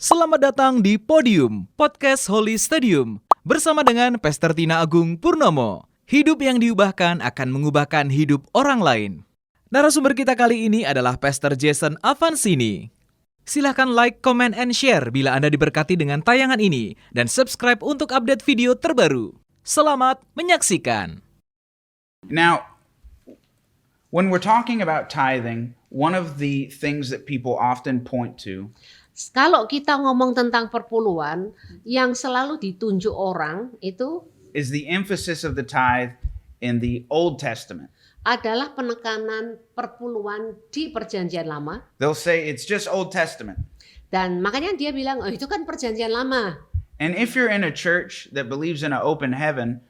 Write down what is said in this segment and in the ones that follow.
Selamat datang di Podium, Podcast Holy Stadium, bersama dengan Pastor Tina Agung Purnomo. Hidup yang diubahkan akan mengubahkan hidup orang lain. Narasumber kita kali ini adalah Pastor Jason Avansini. Silahkan like, comment, and share bila Anda diberkati dengan tayangan ini, dan subscribe untuk update video terbaru. Selamat menyaksikan. Now, when we're talking about tithing, one of the things that people often point to Kalau kita ngomong tentang perpuluhan, yang selalu ditunjuk orang itu is the emphasis of the tithe in the Old Testament. adalah penekanan perpuluhan di Perjanjian Lama. They'll say it's just Old Testament. Dan makanya dia bilang, oh itu kan Perjanjian Lama. And if you're in a church that believes in an open heaven,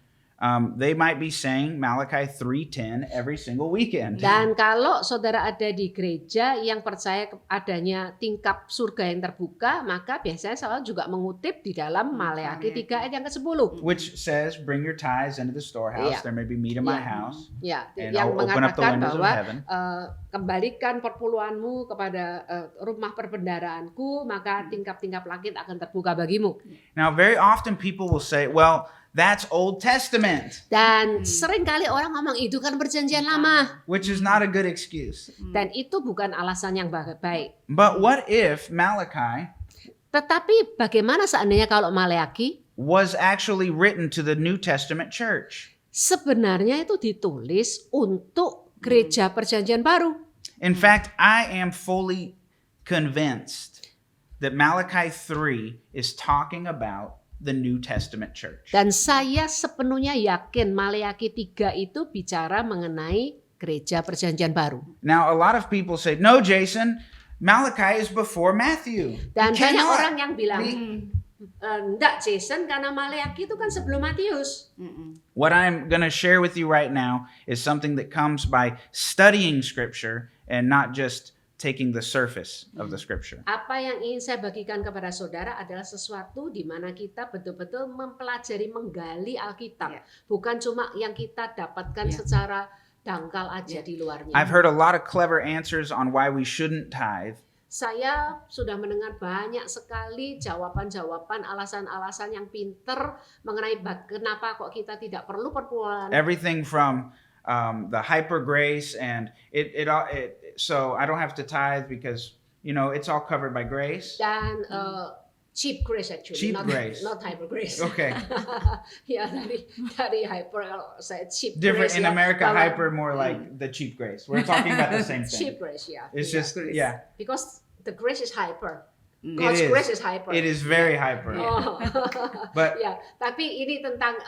they might be saying Malachi 3:10 every single weekend. Dan kalau saudara ada di gereja yang percaya adanya tingkap surga yang terbuka, maka biasanya selalu juga mengutip di dalam Maleakhi 3 ayat yang ke-10. Which says, bring your tithes into the storehouse, Yeah. there may be meat in my Yeah. house. Ya, And yang I'll open up the mengatakan windows of bahwa heaven. kembalikan perpuluhanmu kepada rumah perbendaharaanku, maka tingkap-tingkap langit akan terbuka bagimu. Now, very often people will say, well, that's Old Testament, Dan seringkali orang ngomong itu kan Perjanjian Lama, which is not a good excuse. dan itu bukan alasan yang baik. But what if Malachi Tetapi bagaimana seandainya kalau Maleakhi was actually written to the New Testament church? sebenarnya itu ditulis untuk gereja Perjanjian Baru? In fact, I am fully convinced that Malachi 3 is talking about the New Testament church. Dan saya sepenuhnya yakin Maleakhi 3 itu bicara mengenai gereja Perjanjian Baru. Now, a lot of people say, no, Jason, Malachi is before Matthew. Dan You banyak cannot orang yang bilang, be- enggak Jason, karena Maleakhi itu kan sebelum Matius. What I'm going to share with you right now is something that comes by studying Scripture and not just taking the surface of the Scripture. Apa yang ingin saya bagikan kepada saudara adalah sesuatu di mana kita betul-betul mempelajari, menggali Alkitab. Bukan cuma yang kita dapatkan secara dangkal aja di luarnya. I've heard a lot of clever answers on why we shouldn't tithe. Saya sudah mendengar banyak sekali jawaban-jawaban, alasan-alasan yang pinter mengenai kenapa kok kita tidak perlu perpuluhan. Everything from the hyper grace and so I don't have to tithe because it's all covered by grace. Dan cheap grace actually, Cheap not, grace. not hyper grace. Okay. Ya dari hyper kalau saya cheap Different grace in ya. America, Kalau hyper more like the cheap grace. We're talking about the same cheap thing. grace ya. It's Iya. just yeah, Because the grace is hyper. it God's is. grace is hyper. It is very hyper. Oh. But Ya, tapi ini tentang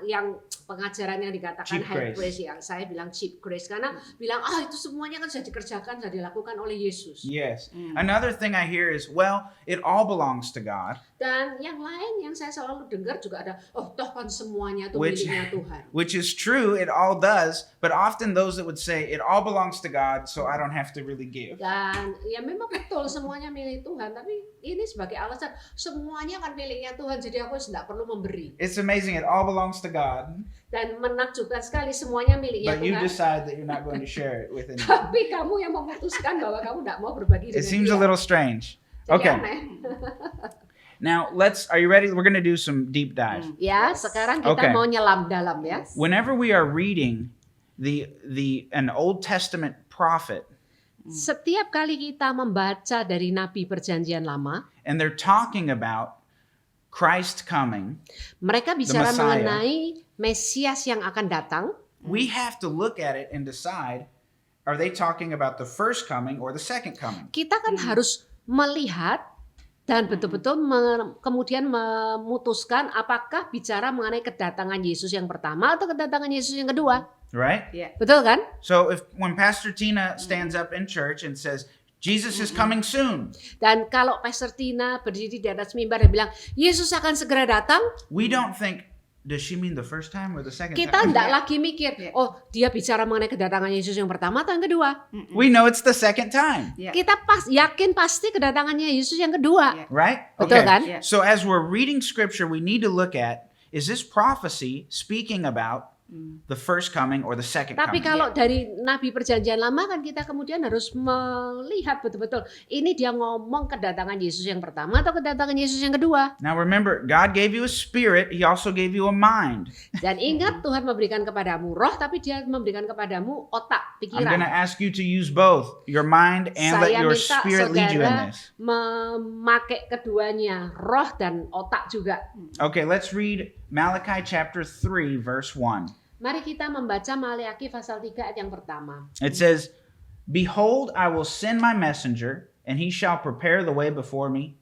yang pengajaran yang dikatakan Cheap high grace. grace ya. Saya bilang cheap grace karena bilang itu semuanya kan sudah dikerjakan, sudah dilakukan oleh Yesus. yes. Another thing I hear is, well, it all belongs to God, Dan yang lain yang saya selalu dengar juga ada, toh kan semuanya itu Which- miliknya Tuhan. which is true, it all does, but often those that would say it all belongs to God, so I don't have to really give. Dan ya memang betul semuanya milik Tuhan, tapi ini sebagai alasan semuanya kan miliknya Tuhan, jadi aku tidak perlu memberi. It's amazing, it all belongs to God, Dan menakjubkan sekali semuanya miliknya but you Tuhan. decide that you're not going to share it with anyone. Tapi kamu yang memutuskan bahwa kamu tidak mau berbagi It dengan seems dia. a little strange. Jadi Okay, aneh. now are you ready? We're going to do some deep dive. Ya, sekarang kita Okay. mau nyelam dalam ya. Whenever we are reading an Old Testament prophet, Setiap kali kita membaca dari Nabi Perjanjian Lama, and they're talking about Christ coming, mereka bicara Messiah. mengenai Mesias yang akan datang. we have to look at it and decide, are they talking about the first coming or the second coming? Kita kan harus melihat dan betul-betul kemudian memutuskan apakah bicara mengenai kedatangan Yesus yang pertama atau kedatangan Yesus yang kedua. Right? Betul kan? So when Pastor Tina stands up in church and says, Jesus is coming soon, Dan kalau Pastor Tina berdiri di atas mimbar dan bilang, Yesus akan segera datang, we don't think, does she mean the first time or the second kita time? tidak lagi mikir, dia bicara mengenai kedatangan Yesus yang pertama atau yang kedua. We know it's the second time, Kita yakin pasti kedatangannya Yesus yang kedua. right? Betul kan? So as we're reading scripture, we need to look at, is this prophecy speaking about the first coming or the second Tapi coming. kalau dari Nabi Perjanjian Lama kan kita kemudian harus melihat betul-betul ini dia ngomong kedatangan Yesus yang pertama atau kedatangan Yesus yang kedua. Now remember, God gave you a spirit, He also gave you a mind. Dan ingat Tuhan memberikan kepadamu roh tapi dia memberikan kepadamu otak, I'm going to pikiran. ask you to use both, your mind and let Saya your minta spirit lead you in saudara this. memakai keduanya, roh dan otak juga. Okay, let's read Malachi chapter 3, verse 1. Mari kita membaca Maleakhi pasal 3 ayat yang pertama. It says, "Behold, I will send my messenger, and he shall prepare the way before me."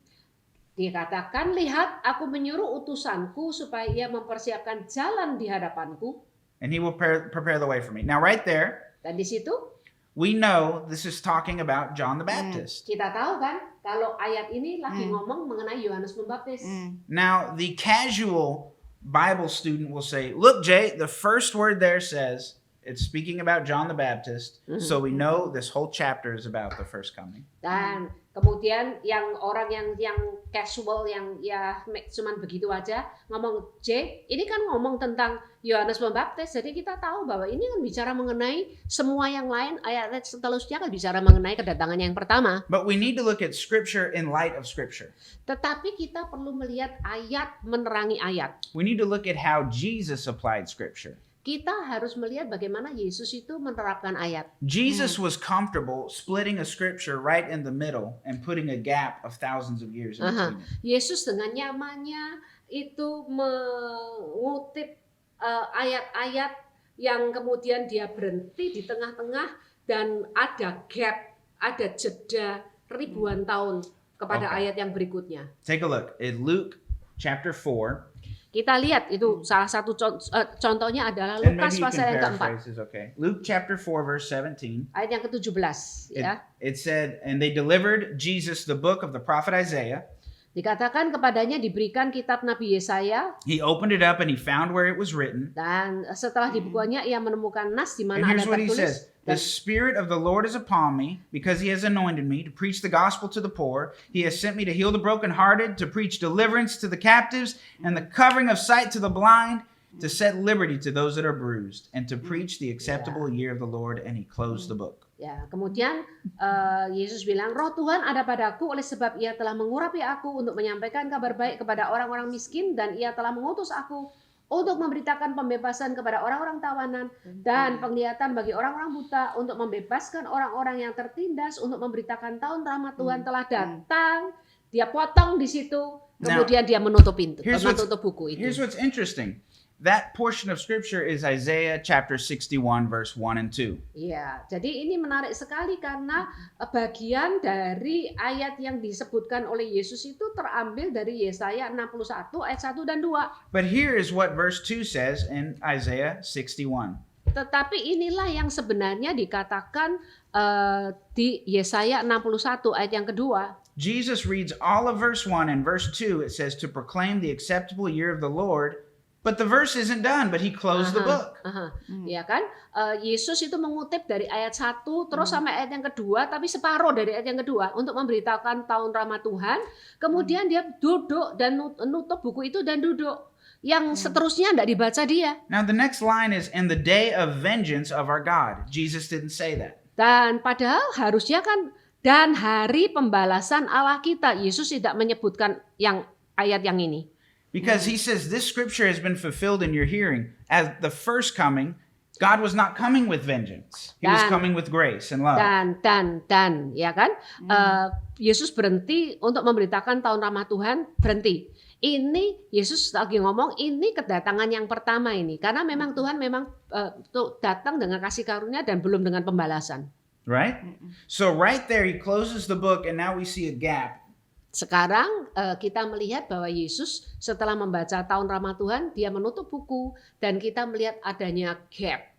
Dikatakan, lihat aku menyuruh utusanku supaya ia mempersiapkan jalan di hadapanku. And he will prepare the way for me. Now, right there, Dan di situ we know this is talking about John the Baptist. kita tahu kan kalau ayat ini lagi ngomong mengenai Yohanes Pembaptis. Now, the casual Bible student will say, "Look, Jay, the first word there says it's speaking about John the Baptist, so we know this whole chapter is about the first coming." Dan kemudian yang orang yang casual yang ya cuman begitu aja ngomong, J, ini kan ngomong tentang Yohanes Pembaptis. Jadi kita tahu bahwa ini kan bicara mengenai semua yang lain, ayat seterusnya kan bicara mengenai kedatangan yang pertama. But we need to look at Scripture in light of Scripture. Tetapi kita perlu melihat ayat menerangi ayat. We need to look at how Jesus applied Scripture. Kita harus melihat bagaimana Yesus itu menerapkan ayat. Jesus was comfortable splitting a Scripture right in the middle and putting a gap of thousands of years in between it. Yesus dengan nyamannya itu mengutip ayat-ayat yang kemudian dia berhenti di tengah-tengah dan ada gap, ada jeda ribuan tahun kepada Okay. ayat yang berikutnya. Take a look at Luke chapter 4. Kita lihat itu salah satu contohnya adalah And Lukas maybe you pasal can yang keempat, paraphrase this, okay. Luke chapter 4 verse 17. ayat yang ke-17 ya. It said, "And they delivered Jesus the book of the prophet Isaiah. Dikatakan kepadanya diberikan kitab Nabi Yesaya He opened it up and he found where it was written." dan setelah dibukanya ia menemukan nas di And mana here's ada what he tertulis says. "The Spirit of the Lord is upon me, because he has anointed me to preach the gospel to the poor. He has sent me to heal the brokenhearted, to preach deliverance to the captives, and the covering of sight to the blind, to set liberty to those that are bruised, and to preach the acceptable year of the Lord." And he closed the book. Ya, kemudian Yesus bilang, Roh Tuhan ada padaku oleh sebab ia telah mengurapi aku untuk menyampaikan kabar baik kepada orang-orang miskin dan ia telah mengutus aku untuk memberitakan pembebasan kepada orang-orang tawanan dan penglihatan bagi orang-orang buta, untuk membebaskan orang-orang yang tertindas, untuk memberitakan tahun rahmat Tuhan telah datang. Dia potong di situ, kemudian dia menutup pintu, menutup buku Here's itu. what's interesting. That portion of scripture is Isaiah chapter 61 verse 1 and 2. Iya, jadi ini menarik sekali karena bagian dari ayat yang disebutkan oleh Yesus itu terambil dari Yesaya 61 ayat 1 dan 2. But here is what verse 2 says in Isaiah 61. Tetapi inilah yang sebenarnya dikatakan di Yesaya 61 ayat yang kedua. Jesus reads all of verse 1 and verse 2. It says to proclaim the acceptable year of the Lord. But the verse isn't done, but he closed the book. Ya kan? Yesus itu mengutip dari ayat 1 terus sampai ayat yang kedua, tapi separuh dari ayat yang kedua untuk memberitakan tahun rahmat Tuhan. Kemudian dia duduk dan nutup buku itu dan duduk. Yang seterusnya tidak dibaca dia. Now the next line is in the day of vengeance of our God. Jesus didn't say that. Dan padahal harusnya kan dan hari pembalasan Allah kita. Yesus tidak menyebutkan yang ayat yang ini. Because he says this scripture has been fulfilled in your hearing. At the first coming, God was not coming with vengeance. He was coming with grace and love. Dan ya kan? Yesus berhenti untuk memberitakan tahun rahmat Tuhan, berhenti. Ini Yesus lagi ngomong ini kedatangan yang pertama ini. Karena memang Tuhan memang datang dengan kasih karunia dan belum dengan pembalasan. Right? So right there he closes the book and now we see a gap. Sekarang kita melihat bahwa Yesus setelah membaca tahun rahmat Tuhan, dia menutup buku dan kita melihat adanya gap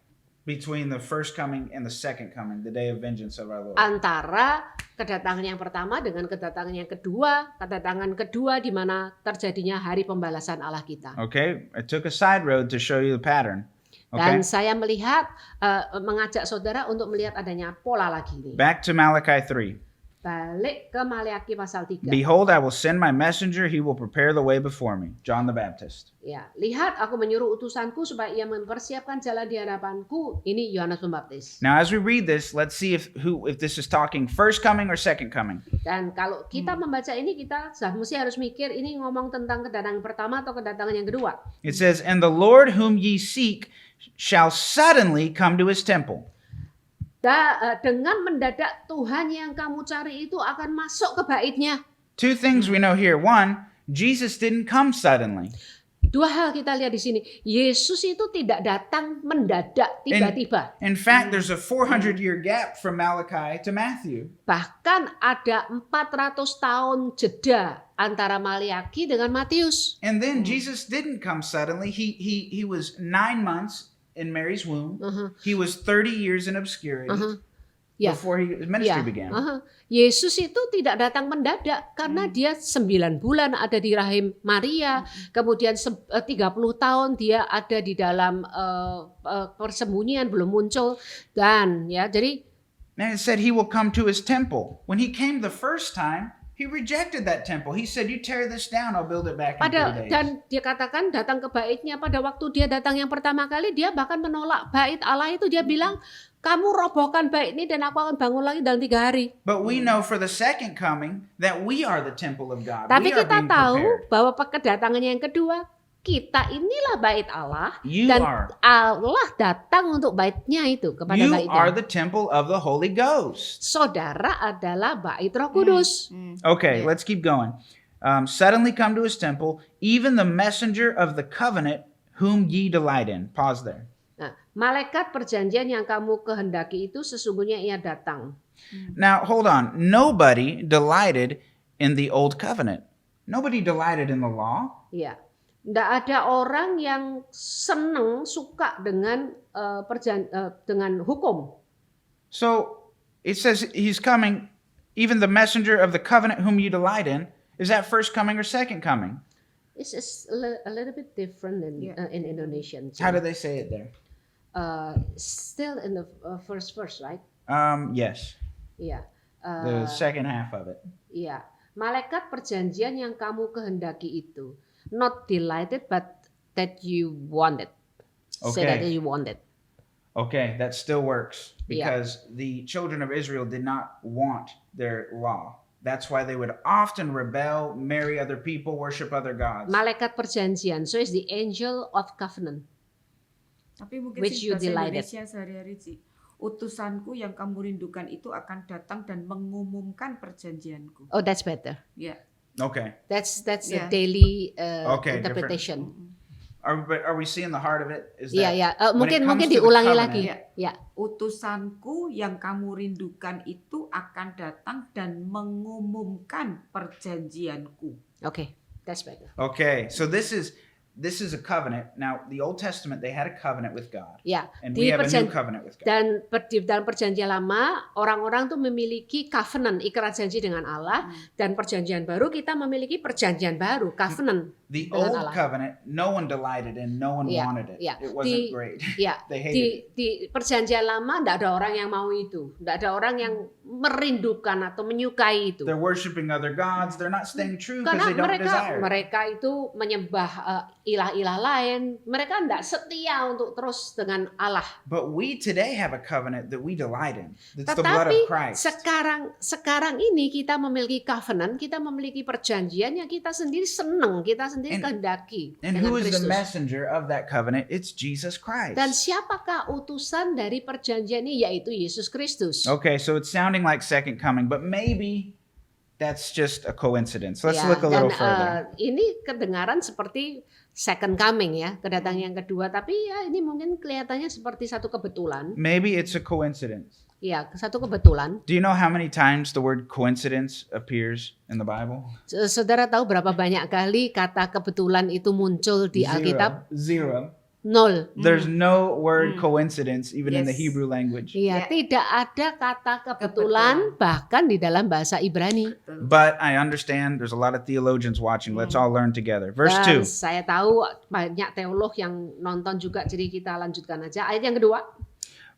Between the first coming and the second coming, the day of vengeance of our Lord. antara kedatangan yang pertama dengan kedatangan yang kedua, di mana terjadinya hari pembalasan Allah kita. Okay? I took a side road to show you the pattern. Okay? Dan saya melihat, mengajak saudara untuk melihat adanya pola lagi ini. Back to Malachi 3. Balik ke Maleakhi pasal 3. Behold, I will send my messenger, he will prepare the way before me. John the Baptist. Ya, lihat aku menyuruh utusanku supaya ia mempersiapkan jalan di hadapanku. Ini Yohanes Pembaptis. Now, as we read this, let's see if this is talking first coming or second coming. Dan kalau kita membaca ini, kita mesti harus mikir ini ngomong tentang kedatangan pertama atau kedatangan yang kedua. It says, "And the Lord whom ye seek shall suddenly come to his temple." Dengan mendadak Tuhan yang kamu cari itu akan masuk ke baitnya. Two things we know here. One, Jesus didn't come suddenly. Dua hal kita lihat di sini. Yesus itu tidak datang mendadak tiba-tiba. In fact, there's a 400-year gap from Malachi to Matthew. Bahkan ada 400 tahun jeda antara Maleakhi dengan Matius. And then Jesus didn't come suddenly. He was 9 months in Mary's womb. He was 30 years in obscurity Ya. before his ministry began. Yesus itu tidak datang mendadak karena dia 9 bulan ada di rahim Maria, kemudian 30 tahun dia ada di dalam persembunyian belum muncul, dan ya jadi And it said he will come to his temple. When he came the first time, he rejected that temple. He said, "You tear this down, I'll build it back in 3 days." dan dia katakan datang ke baitnya. Pada waktu dia datang yang pertama kali, dia bahkan menolak bait Allah itu. Dia bilang, kamu robohkan bait ini dan aku akan bangun lagi dalam 3 hari. But we know for the second coming that we are the temple of God. Tapi We are kita being tahu prepared. bahwa kedatangannya yang kedua, kita inilah bait Allah, You dan are. Allah datang untuk baitnya itu, kepada You baitnya. are the temple of the Holy Ghost. Saudara adalah bait Roh Kudus. Okay, let's keep going. Suddenly come to his temple, even the messenger of the covenant whom ye delight in. Pause there. Nah, malaikat perjanjian yang kamu kehendaki itu sesungguhnya ia datang. Now, hold on. Nobody delighted in the old covenant. Nobody delighted in the law. Iya. Nggak ada orang yang seneng, suka dengan dengan hukum. So it says he's coming, even the messenger of the covenant whom you delight in. Is that first coming or second coming? It's a little bit different in Indonesian. How do they say it there? Still in the first verse, right? Yes, Iya. the second half of it. Iya. Malaikat perjanjian yang kamu kehendaki itu. Not delighted, but that you wanted. Say that Okay. you wanted. Okay, that still works Yeah. because the children of Israel did not want their law. That's why they would often rebel, marry other people, worship other gods. Malaikat perjanjian. So it's the angel of covenant. Tapi mungkin Which sih you bahasa delighted. Indonesia sehari-hari sih. Utusanku yang kamu rindukan itu akan datang dan mengumumkan perjanjianku. Oh, that's better. Ya. Okay, That's the Yeah. daily Okay, interpretation. are we seeing the heart of it? Is Iya, that ya. when it Mungkin comes to the diulangi covenant, lagi. Ya. Ya. Utusanku yang kamu rindukan itu akan datang dan mengumumkan perjanjianku. Okay, that's better. Okay, so this is a covenant. Now, the Old Testament, they had a covenant with God, Ya. and we Di have a new perjan- covenant with God. Dan di dalam perjanjian lama, orang-orang tuh memiliki covenant, ikrar janji dengan Allah, dan perjanjian baru kita memiliki perjanjian baru, covenant. The dengan old Allah. covenant, no one delighted in, no one Yeah, wanted it. yeah. It wasn't great. Ya, They hated di perjanjian lama enggak ada orang yang mau itu, enggak ada orang yang merindukan atau menyukai itu. They're worshiping other gods. They're not staying true because Karena they don't desire. mereka itu menyembah ilah-ilah lain, mereka enggak setia untuk terus dengan Allah. But we today have a covenant that we delight in. It's the blood of Tetapi Christ. sekarang ini kita memiliki covenant, kita memiliki perjanjian yang kita sendiri senang, kita sendiri kehendaki And dengan who is the Kristus. messenger of that covenant? It's Jesus Christ. Dan siapakah utusan dari perjanjian ini? Yaitu Yesus Kristus. Okay, so it's sounding like second coming, but maybe that's just a coincidence. Let's Ya, look a little dan further. ini kedengaran seperti second coming ya, kedatangan yang kedua. Tapi ya ini mungkin kelihatannya seperti satu kebetulan. Maybe it's a coincidence. Ya, satu kebetulan. Do you know how many times the word coincidence appears in the Bible? Saudara tahu berapa banyak kali kata kebetulan itu muncul di Alkitab? Zero. 0. There's no word coincidence even in the Yes. Hebrew language. Iya, Ya. tidak ada kata kebetulan bahkan di dalam bahasa Ibrani. But I understand there's a lot of theologians watching. Let's all learn together. Verse Dan 2. saya tahu banyak teolog yang nonton juga, jadi kita lanjutkan aja. Ayat yang kedua.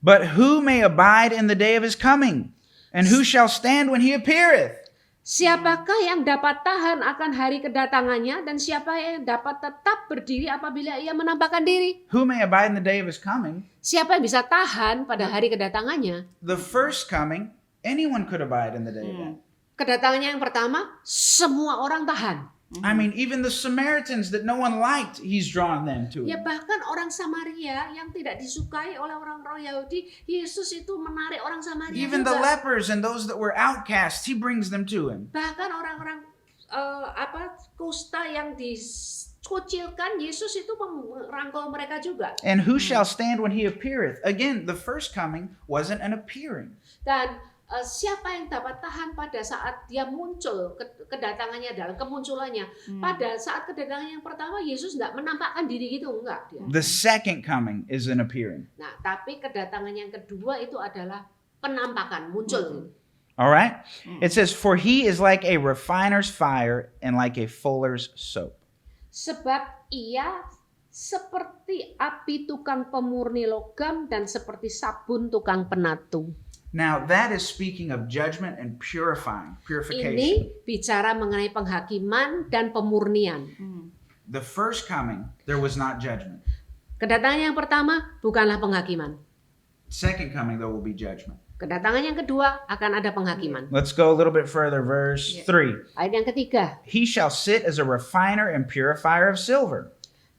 But who may abide in the day of his coming? And who shall stand when he appeareth? Siapakah yang dapat tahan akan hari kedatangannya dan siapa yang dapat tetap berdiri apabila ia menampakkan diri? Who may abide in the day of his coming? Siapa yang bisa tahan pada hari kedatangannya? The first coming, anyone could abide in the day of that. Kedatangannya yang pertama, semua orang tahan. I mean, even the Samaritans that no one liked, he's drawn them to Ya him. bahkan orang Samaria yang tidak disukai oleh orang-orang Yahudi, Yesus itu menarik orang Samaria Even the juga. lepers and those that were outcasts, he brings them to him. Bahkan orang-orang kusta yang dikucilkan, Yesus itu merangkul mereka juga. And who shall stand when he appeareth? Again, the first coming wasn't an appearing. Dan siapa yang dapat tahan pada saat dia muncul, kedatangannya dalam kemunculannya. Pada saat kedatangan yang pertama, Yesus tidak menampakkan diri gitu, enggak dia. The second coming is an appearing. Nah, tapi kedatangan yang kedua itu adalah penampakan, muncul. All right? It says, for he is like a refiner's fire and like a fuller's soap. Sebab ia seperti api tukang pemurni logam dan seperti sabun tukang penatu. Now, that is speaking of judgment and purification. Ini bicara mengenai penghakiman dan pemurnian. The first coming, there was not judgment. Kedatangan yang pertama bukanlah penghakiman. Second coming, there will be judgment. Kedatangan yang kedua akan ada penghakiman. Let's go a little bit further. Verse 3. Ayat yang ketiga, He shall sit as a refiner and purifier of silver.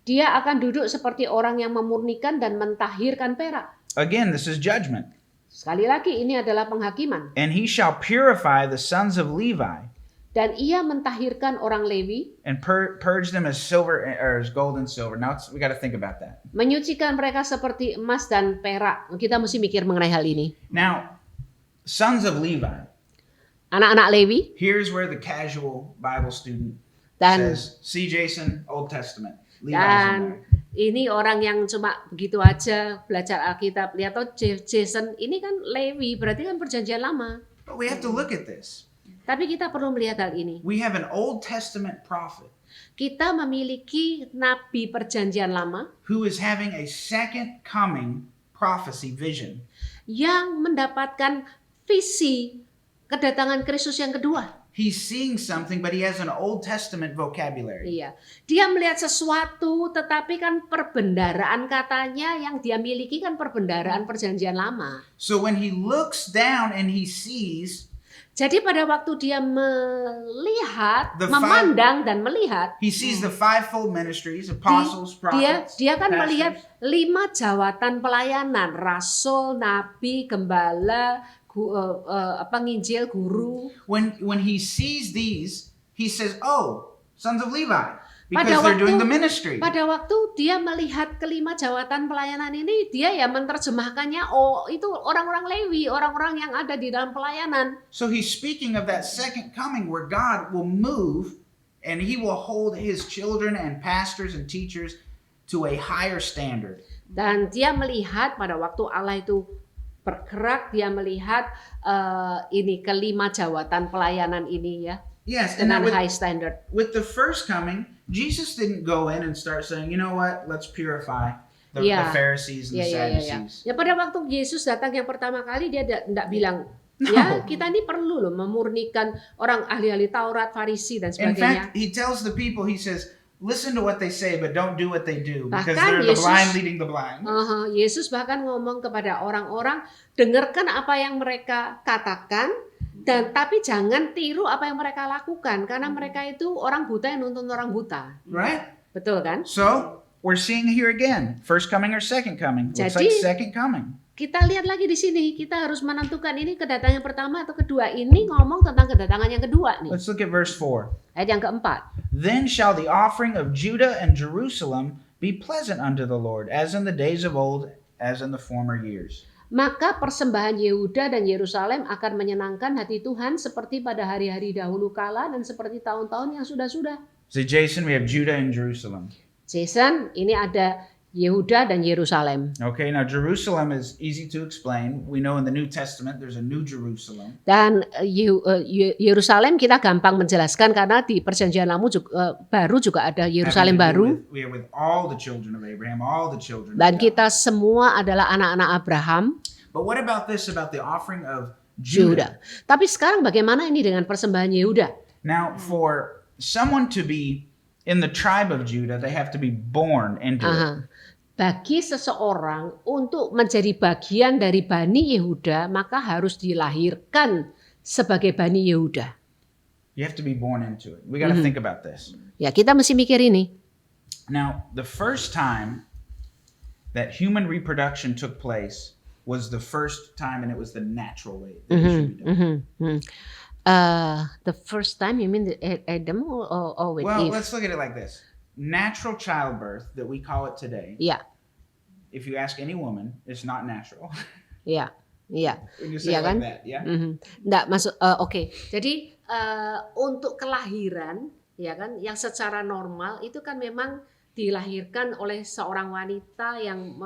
dia akan duduk seperti orang yang memurnikan dan mentahirkan perak. Again, this is judgment. Sekali lagi ini adalah penghakiman. And he shall purify the sons of Levi Dan ia mentahirkan orang Lewi, and purge them as silver or as gold and silver. Now we got to think about that. menyucikan mereka seperti emas dan perak. Kita mesti mikir mengenai hal ini. Now, sons of Levi. Anak-anak Lewi Here's where the casual Bible student dan says, "See, Jason, Old Testament. Levi's in dan there." ini orang yang cuma begitu aja belajar Alkitab. Lihat tuh Jason, ini kan Lewi, berarti kan perjanjian lama. But we have to look at this. Tapi kita perlu melihat hal ini. We have an Old Testament prophet Kita memiliki nabi perjanjian lama who is having a second coming prophecy vision. yang mendapatkan visi kedatangan Kristus yang kedua. He's seeing something, but he has an Old Testament vocabulary. Iya, dia melihat sesuatu, tetapi kan perbendaraan katanya yang dia miliki kan perbendaraan perjanjian lama. So when he looks down and he sees, Jadi pada waktu dia melihat, The memandang dan melihat, he sees the fivefold ministries, apostles, prophets, dia kan pastors. melihat 5 jawatan pelayanan, rasul, nabi, gembala, penginjil, guru. When he sees these, he says, "Oh, sons of Levi," because they're doing the ministry. Pada waktu dia melihat kelima jawatan pelayanan ini, dia ya menerjemahkannya, oh itu orang-orang Lewi, orang-orang yang ada di dalam pelayanan. So he's speaking of that second coming where God will move and he will hold his children and pastors and teachers to a higher standard. Dan dia melihat pada waktu Allah itu bergerak, dia melihat ini kelima jawatan pelayanan ini ya, Yes, and now dengan high standard. with the first coming, Jesus didn't go in and start saying, "You know what? Let's purify the Pharisees and the Sadducees." Ya pada waktu Yesus datang yang pertama kali dia tidak bilang, No. ya kita ini perlu loh memurnikan orang ahli-ahli Taurat, Farisi dan In sebagainya. fact, he tells the people, he says, "Listen to what they say, but don't do what they do, because Bahkan they're the Yesus- blind leading the blind." Yesus bahkan ngomong kepada orang-orang, dengarkan apa yang mereka katakan, dan tapi jangan tiru apa yang mereka lakukan, karena mereka itu orang buta yang nuntun orang buta. Right? Betul kan? So, we're seeing here again, first coming or second coming. Looks Jadi- like second coming. Kita lihat lagi di sini, kita harus menentukan ini kedatangan yang pertama atau kedua. Ini ngomong tentang kedatangan yang kedua nih. Let's look at verse 4. Ayat yang keempat. Then shall the offering of Judah and Jerusalem be pleasant unto the Lord, as in the days of old, as in the former years. Maka persembahan Yehuda dan Yerusalem akan menyenangkan hati Tuhan seperti pada hari-hari dahulu kala dan seperti tahun-tahun yang sudah-sudah. So, Jason, we have Judah and Jerusalem. Jason, ini ada Yehuda dan Yerusalem. Okay, now Jerusalem is easy to explain. We know in the New Testament there's a new Jerusalem. Dan Yerusalem kita gampang menjelaskan karena di perjanjian lama baru juga ada Yerusalem Having to do baru. We are with all the children of Abraham, all the children of Dan God. kita semua adalah anak-anak Abraham. But what about this, about the offering of Judah. Yehuda. Tapi sekarang bagaimana ini dengan persembahan Yehuda? Now, for someone to be in the tribe of Judah, they have to be born into it. Aha. Bagi seseorang untuk menjadi bagian dari Bani Yehuda, maka harus dilahirkan sebagai Bani Yehuda. You have to be born into it. We got to think about this. Ya, kita mesti mikir ini. Now, the first time that human reproduction took place was the first time, and it was the natural way that it should be done. The first time, you mean Adam or with Well, Eve? let's look at it like this. Natural childbirth that we call it today, Ya, if you ask any woman, it's not natural. ya, ya. When you say Iya it kan? like that, yeah? Nggak masuk. Oke. Jadi untuk kelahiran, ya kan, yang secara normal itu kan memang dilahirkan oleh seorang wanita yang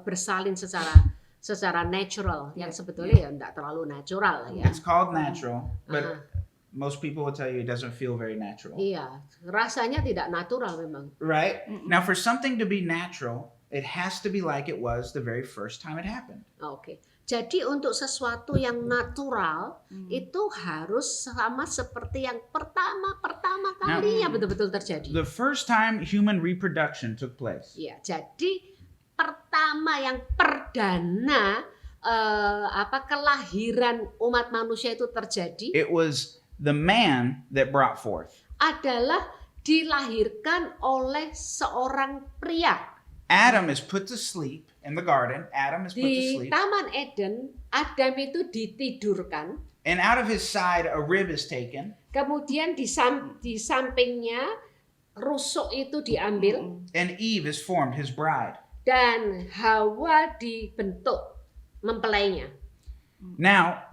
bersalin secara natural, yang sebetulnya ya nggak terlalu natural ya. It's called natural, but most people will tell you it doesn't feel very natural. Iya, rasanya tidak natural memang. Right? Now, for something to be natural, it has to be like it was the very first time it happened. Oke. Jadi untuk sesuatu yang natural itu harus sama seperti yang pertama kalinya betul-betul terjadi. The first time human reproduction took place, Ya, jadi pertama yang perdana kelahiran umat manusia itu terjadi it was the man that brought forth. adalah dilahirkan oleh seorang pria. Adam is put to sleep in the garden. Adam is put to Di sleep. Taman Eden, Adam itu ditidurkan, And out of his side, a rib is taken. kemudian di sampingnya rusuk itu diambil, And Eve is formed, his bride. dan Hawa dibentuk mempelainya. Now,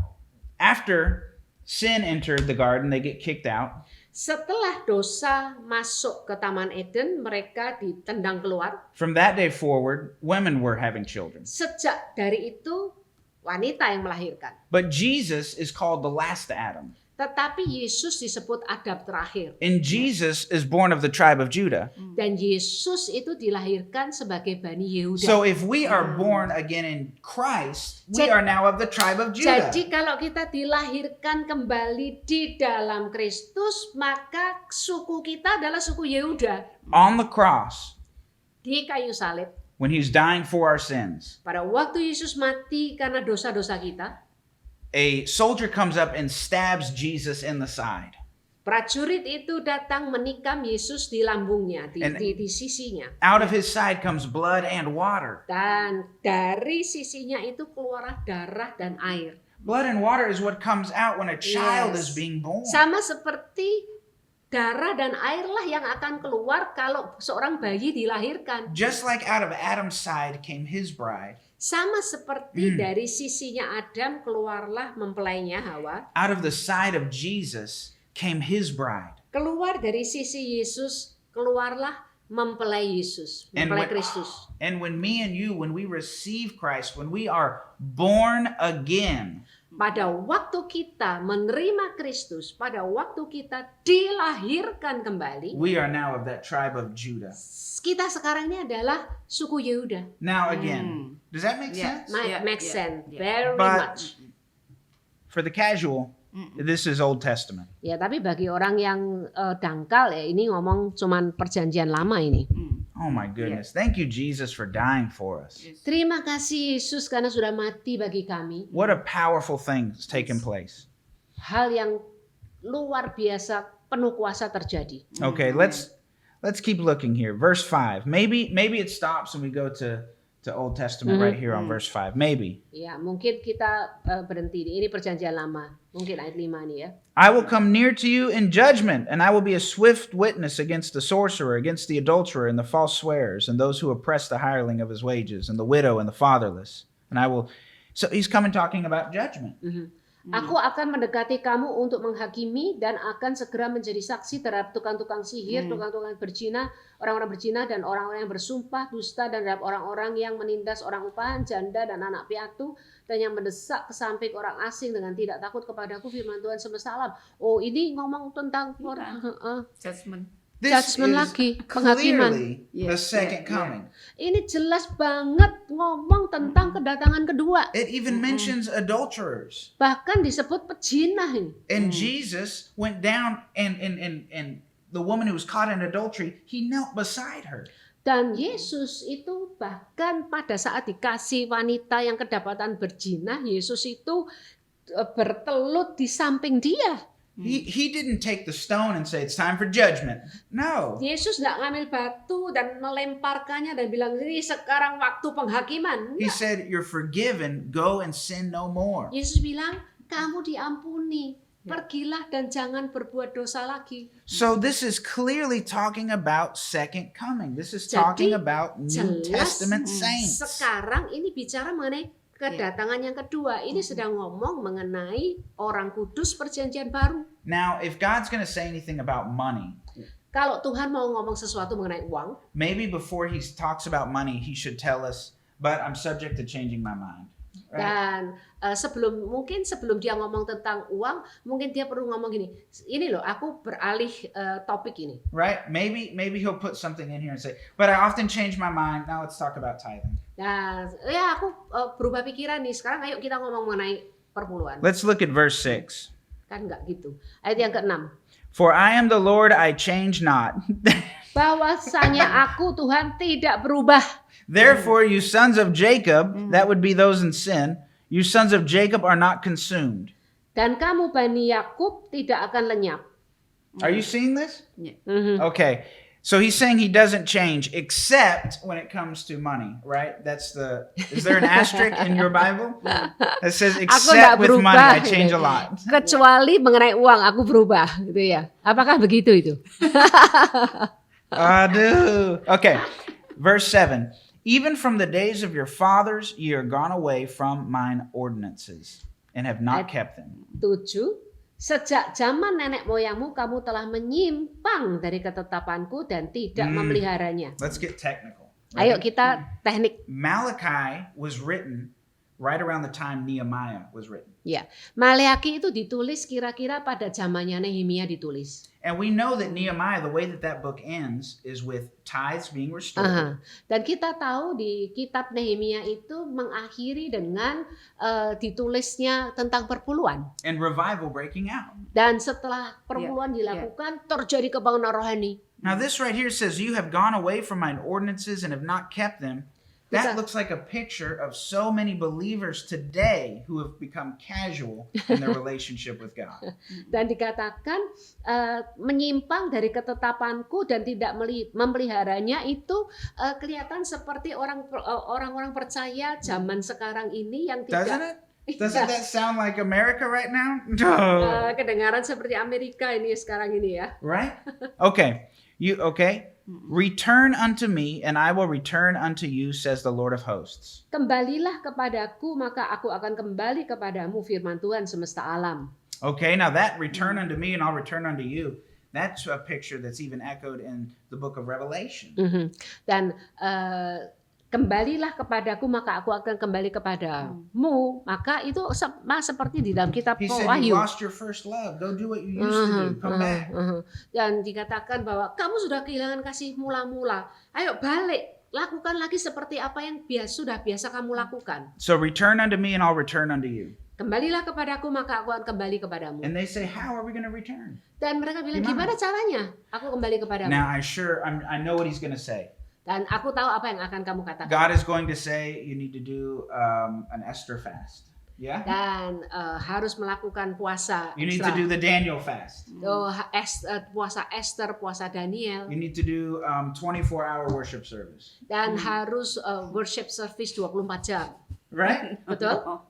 after sin entered the garden, they get kicked out. Setelah dosa masuk ke Taman Eden, mereka ditendang keluar. From that day forward, women were having children. Sejak dari itu, wanita yang melahirkan. But Jesus is called the last Adam. Tetapi Yesus disebut Adam terakhir. And Jesus is born of the tribe of Judah. Dan Yesus itu dilahirkan sebagai Bani Yehuda. So if we are born again in Christ, we are now of the tribe of Judah. Jadi kalau kita dilahirkan kembali di dalam Kristus, maka suku kita adalah suku Yehuda. On the cross, Di kayu salib, when he was dying for our sins, pada waktu Yesus mati karena dosa-dosa kita, a soldier comes up and stabs Jesus in the side. prajurit itu datang menikam Yesus di lambungnya, di sisinya. Out of his side comes blood and water. Dan dari sisinya itu keluarlah darah dan air. Blood and water is what comes out when a child is Yes. being born. Sama seperti darah dan airlah yang akan keluar kalau seorang bayi dilahirkan. Just like out of Adam's side came his bride, Sama seperti dari sisinya Adam keluarlah mempelainya Hawa. out of the side of Jesus came his bride. Keluar dari sisi Yesus, keluarlah mempelai Yesus, mempelai Kristus. And when me and you, when we receive Christ, when we are born again, Pada waktu kita menerima Kristus, pada waktu kita dilahirkan kembali, we are now of that tribe of Judah. kita sekarang ini adalah suku Yehuda. Now again, does that make Yeah. sense? Makes sense, very But much. for the casual, this is Old Testament. Ya, tapi bagi orang yang dangkal ya, ini ngomong cuman perjanjian lama ini. Oh my goodness. Thank you, Jesus, for dying for us. Terima kasih Yesus karena sudah mati bagi kami. What a powerful thing has taken place. Hal yang luar biasa, penuh kuasa terjadi. Okay, let's keep looking here. Verse 5. Maybe it stops and we go to Old Testament right here on verse 5. Maybe. Ya, mungkin kita berhenti. Ini perjanjian lama. Mungkin ayat 5 nih ya. I will come near to you in judgment, and I will be a swift witness against the sorcerer, against the adulterer, and the false swearers, and those who oppress the hireling of his wages, and the widow and the fatherless. And I will. So he's coming talking about judgment. Aku akan mendekati kamu untuk menghakimi dan akan segera menjadi saksi terhadap tukang-tukang sihir, tukang-tukang berzina, orang-orang berzina dan orang-orang yang bersumpah dusta dan terhadap orang-orang yang menindas orang upahan, janda dan anak piatu dan yang mendesak ke samping orang asing dengan tidak takut kepadaku, firman Tuhan semesta alam. Oh, ini ngomong tentang Judgment. This Judgment is lagi, penghakiman. clearly the second coming. Ini jelas banget ngomong tentang kedatangan kedua. It even mentions adulterers. Bahkan disebut pejinah ini. And Jesus went down and the woman who was caught in adultery, he knelt beside her. Dan Yesus itu bahkan pada saat dikasih wanita yang kedapatan berzina, Yesus itu bertelut di samping dia. He didn't take the stone and say it's time for judgment. No. Yesus nggak ngambil batu dan melemparkannya dan bilang ini sekarang waktu penghakiman. He Enggak. said you're forgiven, go and sin no more. Yesus bilang kamu diampuni, pergilah dan jangan berbuat dosa lagi. So this is clearly talking about second coming. This is Jadi, talking about New jelas Testament saints. sekarang ini bicara mengenai kedatangan yang kedua. Ini sedang ngomong mengenai orang kudus perjanjian baru. Now, if God's going to say anything about money, Kalau Tuhan mau ngomong sesuatu mengenai uang, maybe before he talks about money, he should tell us, but I'm subject to changing my mind. Right? dan sebelum dia ngomong tentang uang, mungkin dia perlu ngomong gini, ini loh aku beralih topik ini. Right? Maybe he'll put something in here and say, but I often change my mind. Now let's talk about tithing. Nah, ya aku berubah pikiran nih. Sekarang ayo kita ngomong mengenai perpuluhan. Let's look at verse 6. Kan enggak gitu. Ayat yang ke-6. For I am the Lord, I change not. Bahwasanya aku Tuhan tidak berubah. Therefore, you sons of Jacob, that would be those in sin, you sons of Jacob are not consumed. Dan kamu Bani Yakub tidak akan lenyap. Are you seeing this? Mhm. Okay. So he's saying he doesn't change except when it comes to money, right? Is there an asterisk in your Bible? That says nggak except with money, I berubah, change gitu. a lot. Kecuali mengenai uang aku berubah gitu ya. Apakah begitu itu? Aduh. Okay. Verse 7. Even from the days of your fathers, ye are gone away from mine ordinances and have not kept them. 7. Sejak zaman nenek moyangmu kamu telah menyimpang dari ketetapanku dan tidak memeliharanya. Let's get technical. Ayo kita teknik. Malachi was written right around the time Nehemiah was written. Ya, Maleaki itu ditulis kira-kira pada zamannya Nehemia ditulis. And we know that Nehemiah, the way that book ends is with tithes being restored. Aha. Dan kita tahu di kitab Nehemia itu mengakhiri dengan ditulisnya tentang perpuluhan. And revival breaking out. Dan setelah perpuluhan dilakukan, terjadi kebangunan rohani. Now this right here says, you have gone away from mine ordinances and have not kept them. That looks like a picture of so many believers today who have become casual in their relationship with God. Dan dikatakan menyimpang dari ketetapanku dan tidak memeliharanya itu kelihatan seperti orang-orang percaya zaman sekarang ini yang tidak. Doesn't that sound like America right now? Kedengaran seperti Amerika ini sekarang ini ya. Right? Okay. Return unto me, and I will return unto you, says the Lord of hosts. Kembalilah kepadaku, maka aku akan kembali kepadamu, firman Tuhan semesta alam. Okay, now that return unto me and I'll return unto you, that's a picture that's even echoed in the book of Revelation. Dan kembalilah kepadaku, maka aku akan kembali kepadamu. Maka itu sama seperti di dalam kitab He said, Wahyu. you lost your first love. Go do what you used to do. Come back. Dan dikatakan bahwa kamu sudah kehilangan kasih mula-mula. Ayo balik, lakukan lagi seperti apa yang sudah biasa kamu lakukan. So return unto me and I'll return unto you. Kembalilah kepadaku, maka aku akan kembali kepadamu. And they say, how are we going to return? Dan mereka bilang, gimana caranya? Aku kembali kepadamu. Now I know what he's going to say. Dan aku tahu apa yang akan kamu katakan. God is going to say you need to do an Esther fast. Yeah? Dan harus melakukan puasa. You need to do the Daniel fast. Puasa Esther, puasa Daniel. You need to do 24-hour worship service. Dan harus worship service 24 jam. Right? Betul?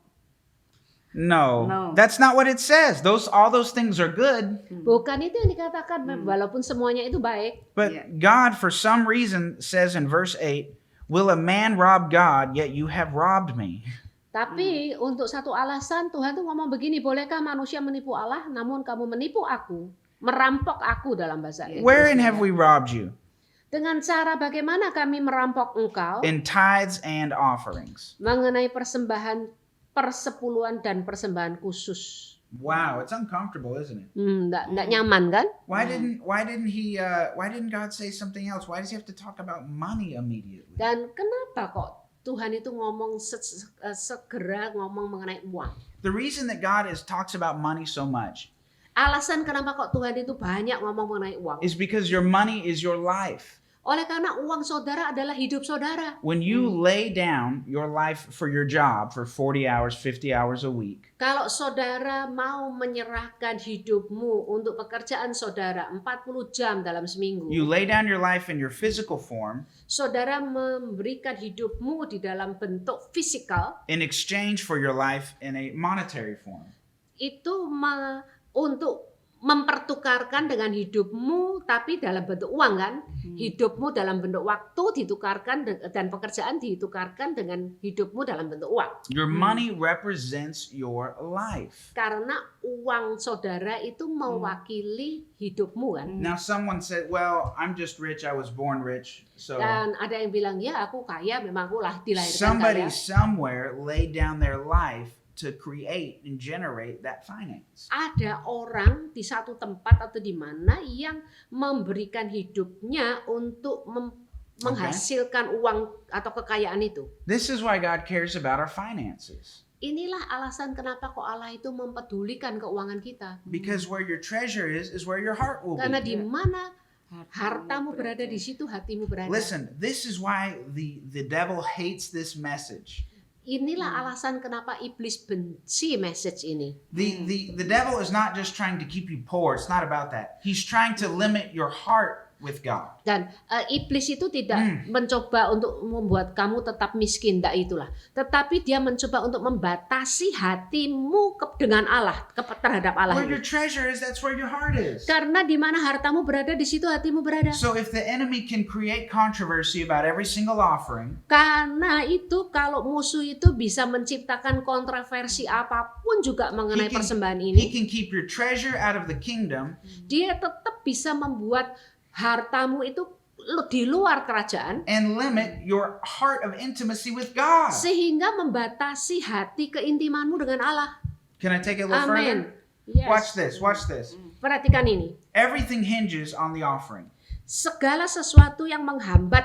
No, No. that's not what it says. All those things are good, Bukan itu yang dikatakan, walaupun semuanya itu baik. but Yeah. God, for some reason, says in verse 8, will a man rob God, yet you have robbed me? Tapi untuk satu alasan Tuhan tuh ngomong begini, bolehkah manusia menipu Allah, namun kamu menipu aku, merampok aku dalam bahasa Inggris. Wherein have we robbed you? Dengan cara bagaimana kami merampok engkau In tithes and offerings. mengenai persembahan persepuluhan dan persembahan khusus. Wow, it's uncomfortable, isn't it? Nggak nyaman kan? Why didn't God say something else? Why does he have to talk about money immediately? Dan kenapa kok Tuhan itu ngomong segera ngomong mengenai uang? The reason that God talks about money so much Alasan kenapa kok Tuhan itu banyak ngomong mengenai uang? is because your money is your life. Oleh karena uang saudara adalah hidup saudara. When you lay down your life for your job for 40 hours, 50 hours a week, Kalau saudara mau menyerahkan hidupmu untuk pekerjaan saudara 40 jam dalam seminggu, you lay down your life in your physical form saudara memberikan hidupmu di dalam bentuk fisikal, in exchange for your life in a monetary form. itu untuk mempertukarkan dengan hidupmu tapi dalam bentuk uang kan? Hidupmu dalam bentuk waktu ditukarkan dan pekerjaan ditukarkan dengan hidupmu dalam bentuk uang. Your money represents your life. Karena uang saudara itu mewakili hidupmu kan? Now someone said, well, I'm just rich, I was born rich. So Dan ada yang bilang, ya aku kaya, memang aku dilahirkan somebody kaya. somewhere laid down their life to create and generate that finance. Ada orang di satu tempat atau di mana yang memberikan hidupnya untuk menghasilkan uang atau kekayaan itu. This is why God cares about our finances. Inilah alasan kenapa kok Allah itu mempedulikan keuangan kita. Because where your treasure is where your heart will Karena be. di mana hartamu berada, di situ hatimu berada. Listen, this is why the devil hates this message. Inilah alasan kenapa iblis benci message ini. The devil is not just trying to keep you poor. It's not about that. He's trying to limit your heart with God. Dan iblis itu tidak mencoba untuk membuat kamu tetap miskin, tidak itulah. Tetapi dia mencoba untuk membatasi hatimu dengan Allah, terhadap Allah. Where your treasure is, that's where your heart is. Karena di mana hartamu berada, di situ hatimu berada. So if the enemy can create controversy about every single offering, Karena itu kalau musuh itu bisa menciptakan kontroversi apapun juga mengenai persembahan he ini, can keep your treasure out of the kingdom dia tetap bisa membuat hartamu itu di luar kerajaan, and limit your heart of intimacy with God. sehingga membatasi hati keintimanmu dengan Allah. Can I take it a little Amin. further? Yes. Watch this. Perhatikan ini. Everything hinges on the offering. Segala sesuatu yang menghambat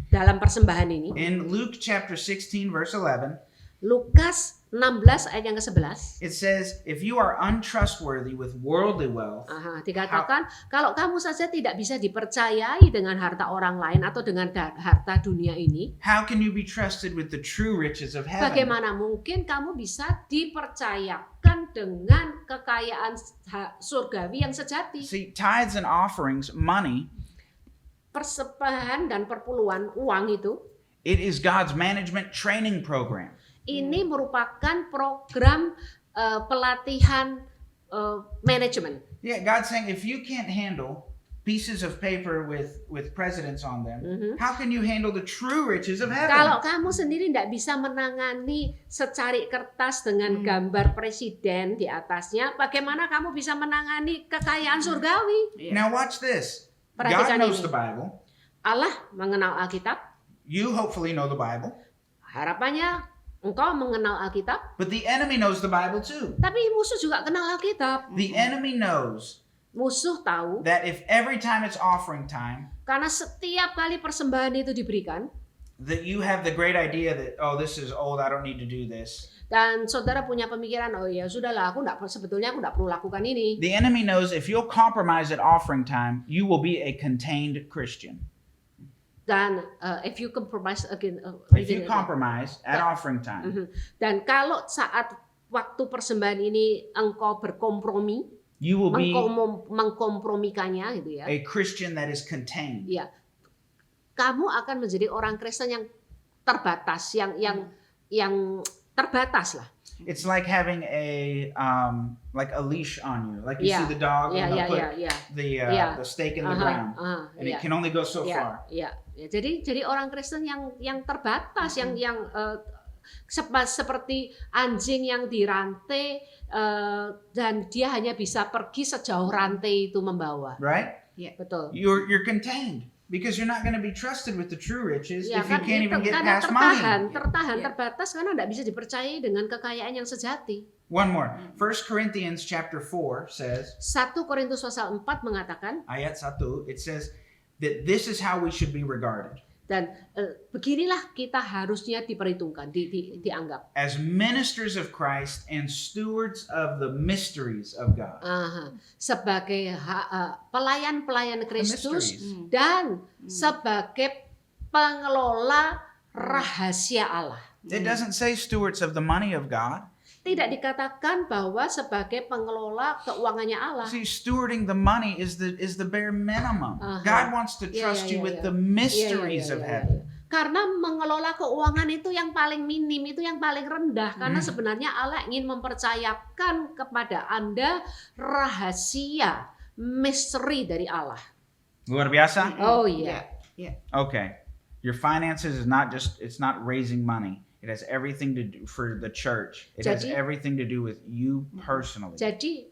dalam persembahan ini. In Luke chapter 16 verse 11, Lukas 16 ayat yang ke-11. it says, if you are untrustworthy with worldly wealth, Dikatakan kalau kamu saja tidak bisa dipercayai dengan harta orang lain atau dengan harta dunia ini, how can you be trusted with the true riches of heaven? bagaimana mungkin kamu bisa dipercayakan dengan kekayaan surgawi yang sejati? See, tithes and offerings, money, Persembahan dan perpuluhan uang itu, it is God's management training program. ini merupakan program pelatihan manajemen. Yeah, God's saying if you can't handle pieces of paper with presidents on them, how can you handle the true riches of heaven? Kalau kamu sendiri tidak bisa menangani secari kertas dengan gambar presiden di atasnya, bagaimana kamu bisa menangani kekayaan surgawi? Now watch this. God Perhatikan knows ini. the Bible. Allah mengenal Alkitab. You hopefully know the Bible. Harapannya engkau mengenal Alkitab, But the enemy knows the Bible too. tapi musuh juga kenal Alkitab. The enemy knows Musuh tahu that if every time it's offering time, karena setiap kali persembahan itu diberikan, that you have the great idea that, oh, this is old, I don't need to do this. dan saudara punya pemikiran, oh ya sudahlah, aku nggak perlu lakukan ini. The enemy knows if you'll compromise at offering time, you will be a contained Christian. Dan if you compromise again, If you compromise at offering time, dan kalau saat waktu persembahan ini engkau berkompromi, you will be mengkompromikannya gitu ya. a Christian that is contained. Ya, kamu akan menjadi orang Kristen yang terbatas, yang terbatas lah. It's like having a leash on you, like you see the dog when they'll put the stake in the ground, and it can only go so far. Ya. Jadi orang Kristen yang terbatas, yang seperti anjing yang dirantai, dan dia hanya bisa pergi sejauh rantai itu membawa. Right? Betul. You're contained because you're not going to be trusted with the true riches Ya, if you kan can't even get karena past money. terbatas karena tidak bisa dipercayai dengan kekayaan yang sejati. One more. 1 Corinthians chapter 4 says, 1 Korintus pasal 4 mengatakan, ayat 1, it says that this is how we should be regarded. dan beginilah kita harusnya diperhitungkan, dianggap. As ministers of Christ and stewards of the mysteries of God. Sebagai pelayan-pelayan Kristus mysteries. dan sebagai pengelola rahasia Allah. It doesn't say stewards of the money of God. Tidak dikatakan bahwa sebagai pengelola keuangannya Allah. See, stewarding the money is the bare minimum. God wants to trust you with the mysteries of heaven. Karena mengelola keuangan itu yang paling minim, itu yang paling rendah. Karena sebenarnya Allah ingin mempercayakan kepada Anda rahasia, misteri dari Allah. Luar biasa? Oh iya. Okay. Your finances is it's not raising money. It has everything to do for the church. It has everything to do with you personally. Jadi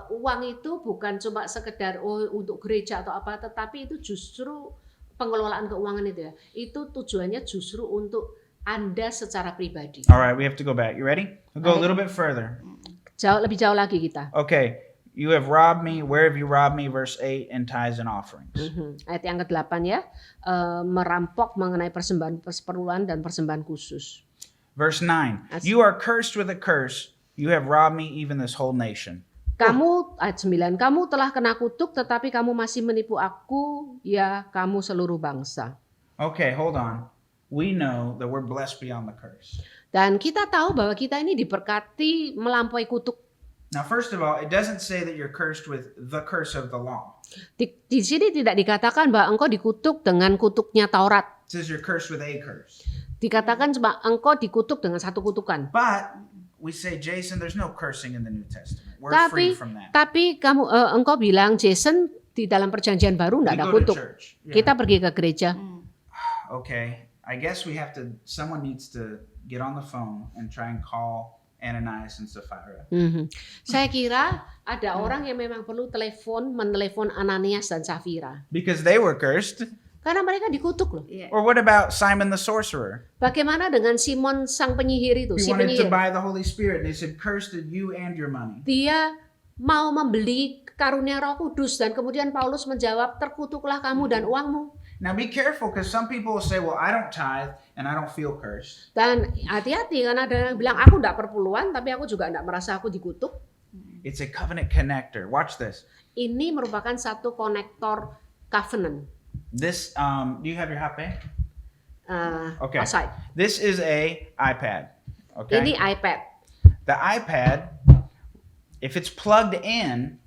uang itu bukan cuma sekedar untuk gereja atau apa, tetapi itu justru pengelolaan keuangan itu ya. Itu tujuannya justru untuk Anda secara pribadi. All right, we have to go back. You ready? We'll go a little bit further. Lebih jauh lagi kita. Okay. You have robbed me. Where have you robbed me? Verse 8, and tithes and offerings. Ayat yang ke-8 ya. Merampok mengenai persembahan perseperluan dan persembahan khusus. Verse 9. You are cursed with a curse. You have robbed me, even this whole nation. Kamu, ayat 9, kamu telah kena kutuk tetapi kamu masih menipu aku, ya kamu seluruh bangsa. Okay, hold on. We know that we're blessed beyond the curse. Dan kita tahu bahwa kita ini diberkati melampaui kutuk. Now, first of all, it doesn't say that you're cursed with the curse of the law. Di sini tidak dikatakan bahwa engkau dikutuk dengan kutuknya Taurat. It says you're cursed with a curse. Dikatakan cuma engkau dikutuk dengan satu kutukan. But we say, Jason, there's no cursing in the New Testament. We're free from that. Tapi engkau bilang, Jason, di dalam perjanjian baru tidak ada We go to kutuk. church. Yeah. Kita pergi ke gereja. Okay, I guess someone needs to get on the phone and try and call Ananias and Sapphira. Saya kira ada orang yang memang perlu menelepon Ananias dan Safira. Because they were cursed. Karena mereka dikutuk loh. Or what about Simon the sorcerer? Bagaimana dengan Simon sang penyihir itu? He wanted to buy the Holy Spirit and they said, cursed are you and your money. Dia mau membeli karunia Roh Kudus dan kemudian Paulus menjawab, terkutuklah kamu dan uangmu. Now be careful because some people will say, well, I don't tithe and I don't feel cursed. Dan hati-hati karena ada yang bilang aku enggak perpuluhan tapi aku juga enggak merasa aku dikutuk. It's a covenant connector. Watch this. Ini merupakan satu konektor covenant. This, do you have your HP? Okay. Outside. This is a iPad. Okay. Ini iPad. The iPad, if it's plugged in,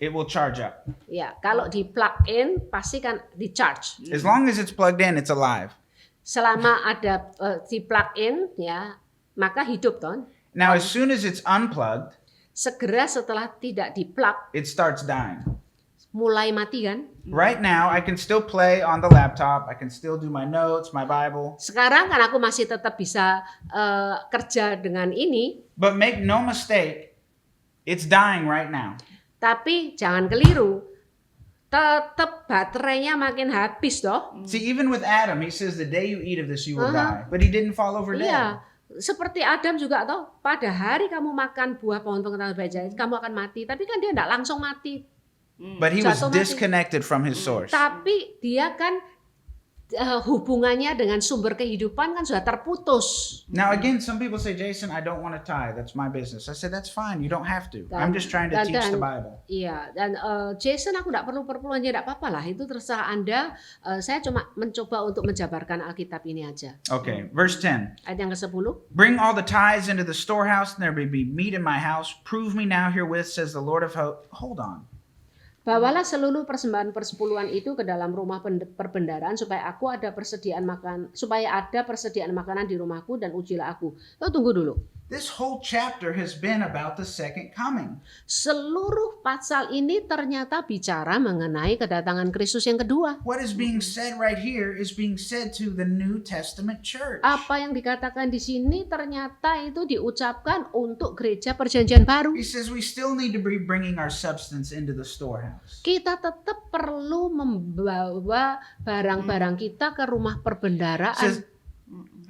it will charge up. Ya, kalau di plug in pasti kan di charge. As long as it's plugged in, it's alive. Selama ada di plug in ya, maka hidup toh. Now, as soon as it's unplugged, Segera setelah tidak di plug, it starts dying. mulai mati kan? Right now, I can still play on the laptop. I can still do my notes, my Bible. Sekarang kan aku masih tetap bisa kerja dengan ini, But make no mistake, it's dying right now. tapi jangan keliru, tetap baterainya makin habis toh. See, even with Adam, he says, the day you eat of this, you will die. But he didn't fall over dead. Iya, seperti Adam juga toh, pada hari kamu makan buah pohon pengetahuan baik dan jahat, kamu akan mati. Tapi kan dia tidak langsung mati. But he was Jatuh mati. disconnected from his source. Tapi dia kan hubungannya dengan sumber kehidupan kan sudah terputus. Now, again, some people say, Jason, I don't want to tithe. That's my business. I said, that's fine. You don't have to. I'm just trying to teach the Bible. Iya, dan Jason aku tidak perlu perpuluhan, ya tidak apa-apa lah. Itu terserah Anda. Saya cuma mencoba untuk menjabarkan Alkitab ini aja. Okay, verse 10. Ayat yang ke-10. Bring all the tithes into the storehouse, and there may be meat in my house. Prove me now herewith, says the Lord of hosts. Hold on. Bawalah seluruh persembahan persepuluhan itu ke dalam rumah perbendaharaan supaya ada persediaan makanan di rumahku dan ujilah aku. Tunggu dulu. This whole chapter has been about the second coming. Seluruh pasal ini ternyata bicara mengenai kedatangan Kristus yang kedua. What is being said right here is being said to the New Testament church. Apa yang dikatakan di sini ternyata itu diucapkan untuk gereja perjanjian baru. He says we still need to be bringing our substance into the storehouse. Kita tetap perlu membawa barang-barang kita ke rumah He perbendaharaan. says,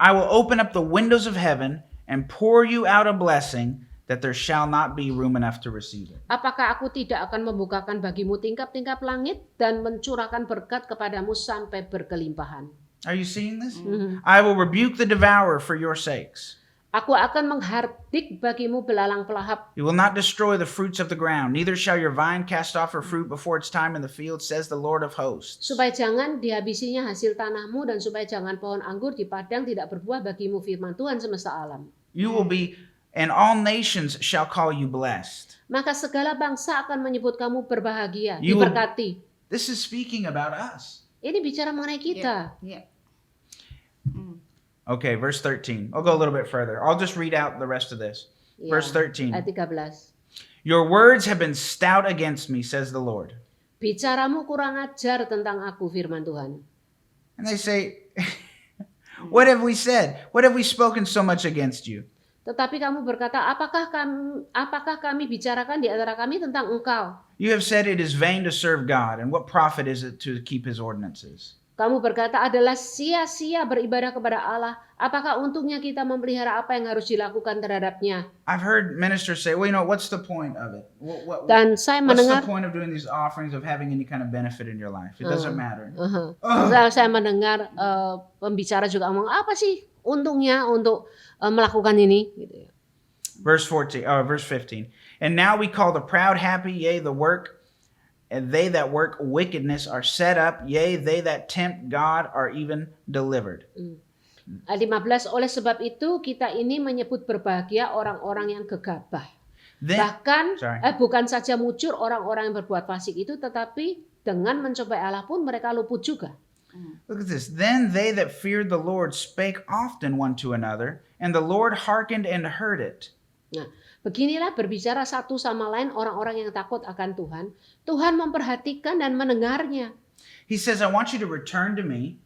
I will open up the windows of heaven and pour you out a blessing that there shall not be room enough to receive it. Apakah aku tidak akan membukakan bagimu tingkap-tingkap langit dan mencurahkan berkat kepadamu sampai berkelimpahan? Are you seeing this? I will rebuke the devourer for your sakes. Aku akan menghardik bagimu belalang pelahap. You will not destroy the fruits of the ground, neither shall your vine cast off her fruit before its time in the field, says the Lord of hosts. Supaya jangan dihabisinya hasil tanahmu dan supaya jangan pohon anggur di padang tidak berbuah bagimu, firman Tuhan semesta alam. You will be, and all nations shall call you blessed. Maka segala bangsa akan menyebut kamu berbahagia, You will- diberkati. This is speaking about us. Ini bicara mengenai kita. Ya. Okay, verse 13. I'll go a little bit further. I'll just read out the rest of this. Ya, Verse 13. Ayat 13. Your words have been stout against me, says the Lord. Bicaramu kurang ajar tentang aku, firman Tuhan. And they say, what have we said? What have we spoken so much against you? Tetapi kamu berkata, apakah kami bicarakan di antara kami tentang engkau? You have said it is vain to serve God, and what profit is it to keep his ordinances? Kamu berkata adalah sia-sia beribadah kepada Allah. Apakah untungnya kita memelihara apa yang harus dilakukan terhadapnya? I've heard ministers say, well, what's the point of it? Dan saya What's the mendengar, point of doing these offerings, of having any kind of benefit in your life? It doesn't matter. saya mendengar pembicara juga ngomong, apa sih untungnya untuk melakukan ini? Gitu ya. Verse 15. And now we call the proud happy, yea, the work, and they that work wickedness are set up, yea, they that tempt God are even delivered. Ayat 15, oleh sebab itu kita ini menyebut berbahagia orang-orang yang gegabah. Then, Bahkan Sorry. bukan saja mujur orang-orang yang berbuat fasik itu, tetapi dengan mencobai Allah pun mereka luput juga. look at this. Then they that feared the Lord spake often one to another, and the Lord hearkened and heard it. Nah, beginilah berbicara satu sama lain orang-orang yang takut akan Tuhan. Tuhan memperhatikan dan mendengarnya. He says, I want you to return to me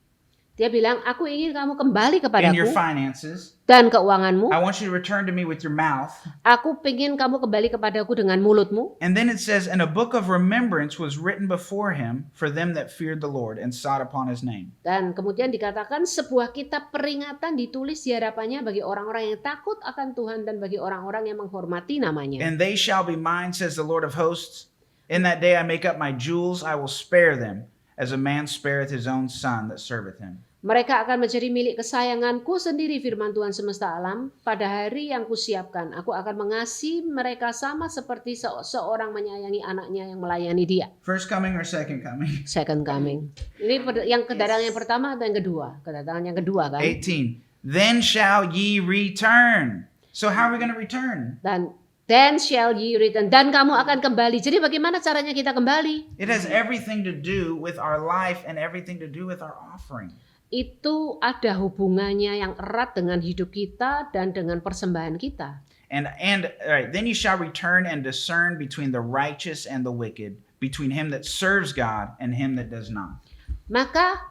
Dia bilang, aku ingin kamu kembali in your kepadaku finances. dan keuanganmu. I want you to return to me with your mouth. Aku ingin kamu kembali kepadaku dengan mulutmu. And then it says, and a book of remembrance was written before him for them that feared the Lord and sought upon his name. Dan kemudian dikatakan sebuah kitab peringatan ditulis di hadapannya bagi orang-orang yang takut akan Tuhan dan bagi orang-orang yang menghormati namanya. And they shall be mine, says the Lord of hosts. In that day I make up my jewels, I will spare them, as a man spareth his own son that serveth him. Mereka akan menjadi milik kesayanganku sendiri, firman Tuhan semesta alam. Pada hari yang kusiapkan, aku akan mengasihi mereka sama seperti seorang menyayangi anaknya yang melayani dia. First coming or second coming? Second coming. Ini yang kedatangan yang pertama atau yang kedua? Kedatangan yang kedua kan? 18. Then shall ye return. So how are we going to return? Dan then shall ye return. Dan kamu akan kembali. Jadi bagaimana caranya kita kembali? It has everything to do with our life and everything to do with our offering. Itu ada hubungannya yang erat dengan hidup kita dan dengan persembahan kita. And all right, then you shall return and discern between the righteous and the wicked, between him that serves God and him that does not. Maka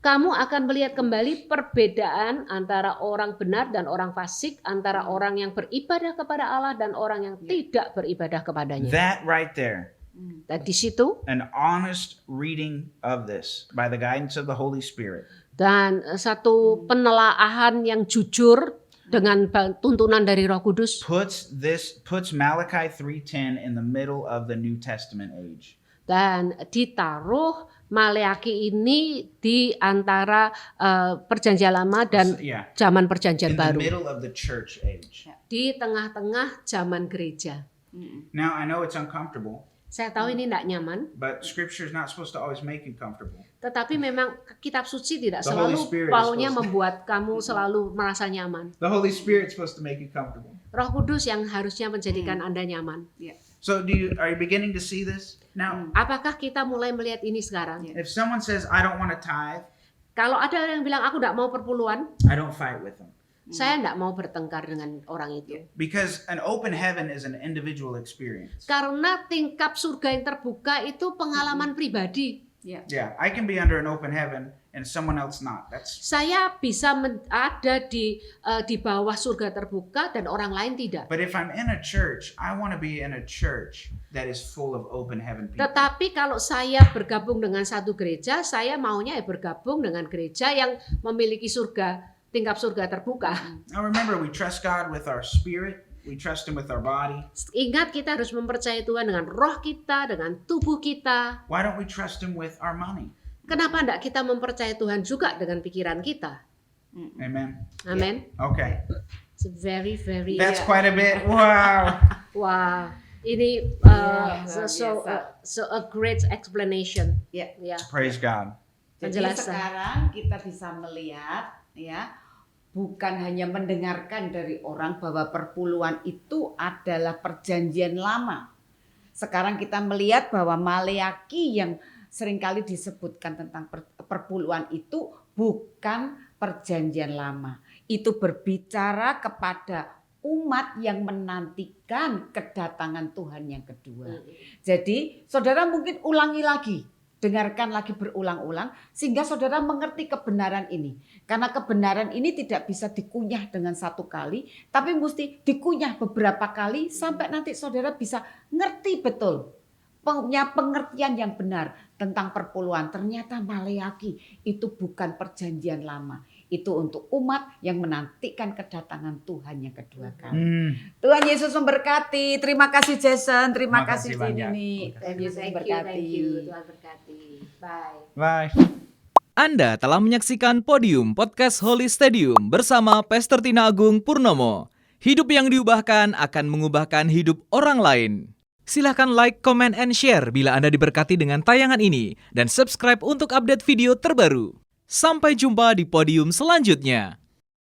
kamu akan melihat kembali perbedaan antara orang benar dan orang fasik, antara orang yang beribadah kepada Allah dan orang yang tidak beribadah kepadanya. That right there, Dan di situ an honest reading of this by the guidance of the Holy Spirit, dan satu penelaahan yang jujur dengan tuntunan dari Roh Kudus puts Malachi 3:10 in the middle of the New Testament age. dan ditaruh Maleaki ini di antara perjanjian lama dan Yeah, zaman perjanjian in the baru, middle of the church age. di tengah-tengah zaman gereja. Now I know it's uncomfortable, Saya tahu ini tidak nyaman, but Scripture is not supposed to always make you comfortable. tetapi memang kitab suci tidak The Holy selalu Spirit is maunya supposed to- membuat kamu selalu merasa nyaman. The Holy Spirit's supposed to make you comfortable. Roh Kudus yang harusnya menjadikan Anda nyaman. So are you beginning to see this now? Apakah kita mulai melihat ini sekarang? If someone says I don't want to tithe, Kalau ada yang bilang aku tidak mau perpuluhan, I don't fight with them. saya tidak mau bertengkar dengan orang itu. Because an open heaven is an individual experience. Karena tingkap surga yang terbuka itu pengalaman pribadi. Yeah, I can be under an open heaven and someone else not. That's Saya bisa ada di bawah surga terbuka dan orang lain tidak. But if I'm in a church, I want to be in a church that is full of open heaven people. Tetapi kalau saya bergabung dengan satu gereja, saya maunya bergabung dengan gereja yang memiliki tingkap surga terbuka. Now remember, we trust God with our spirit We trust Him with our body. Ingat, kita harus mempercayai Tuhan dengan roh kita, dengan tubuh kita. Why don't we trust Him with our money? Kenapa enggak kita mempercayai Tuhan juga dengan pikiran kita? Amen. Amin. Okay. It's very, very. That's quite a bit. Wow. Wah, ini Luar so a great explanation. Ya. Ya. Praise God. Jadi Penjelasan. sekarang kita bisa melihat ya, bukan hanya mendengarkan dari orang bahwa perpuluhan itu adalah perjanjian lama. Sekarang kita melihat bahwa Maleaki yang seringkali disebutkan tentang perpuluhan itu bukan perjanjian lama. Itu berbicara kepada umat yang menantikan kedatangan Tuhan yang kedua. Jadi saudara mungkin ulangi lagi, dengarkan lagi berulang-ulang sehingga saudara mengerti kebenaran ini. Karena kebenaran ini tidak bisa dikunyah dengan satu kali, tapi mesti dikunyah beberapa kali sampai nanti saudara bisa ngerti betul. Punya pengertian yang benar tentang perpuluhan. Ternyata Maleaki itu bukan perjanjian lama. Itu untuk umat yang menantikan kedatangan Tuhan yang kedua kali. Tuhan Yesus memberkati. Terima kasih Jason, terima Terima kasih kasih banyak. Jenny. Tuhan Yesus memberkati. Thank you. Tuhan berkati. Bye. Bye. Anda telah menyaksikan Podium Podcast Holy Stadium bersama Pastor Tina Agung Purnomo. Hidup yang diubahkan akan mengubahkan hidup orang lain. Silahkan like, comment, and share bila Anda diberkati dengan tayangan ini. Dan subscribe untuk update video terbaru. Sampai jumpa di podium selanjutnya.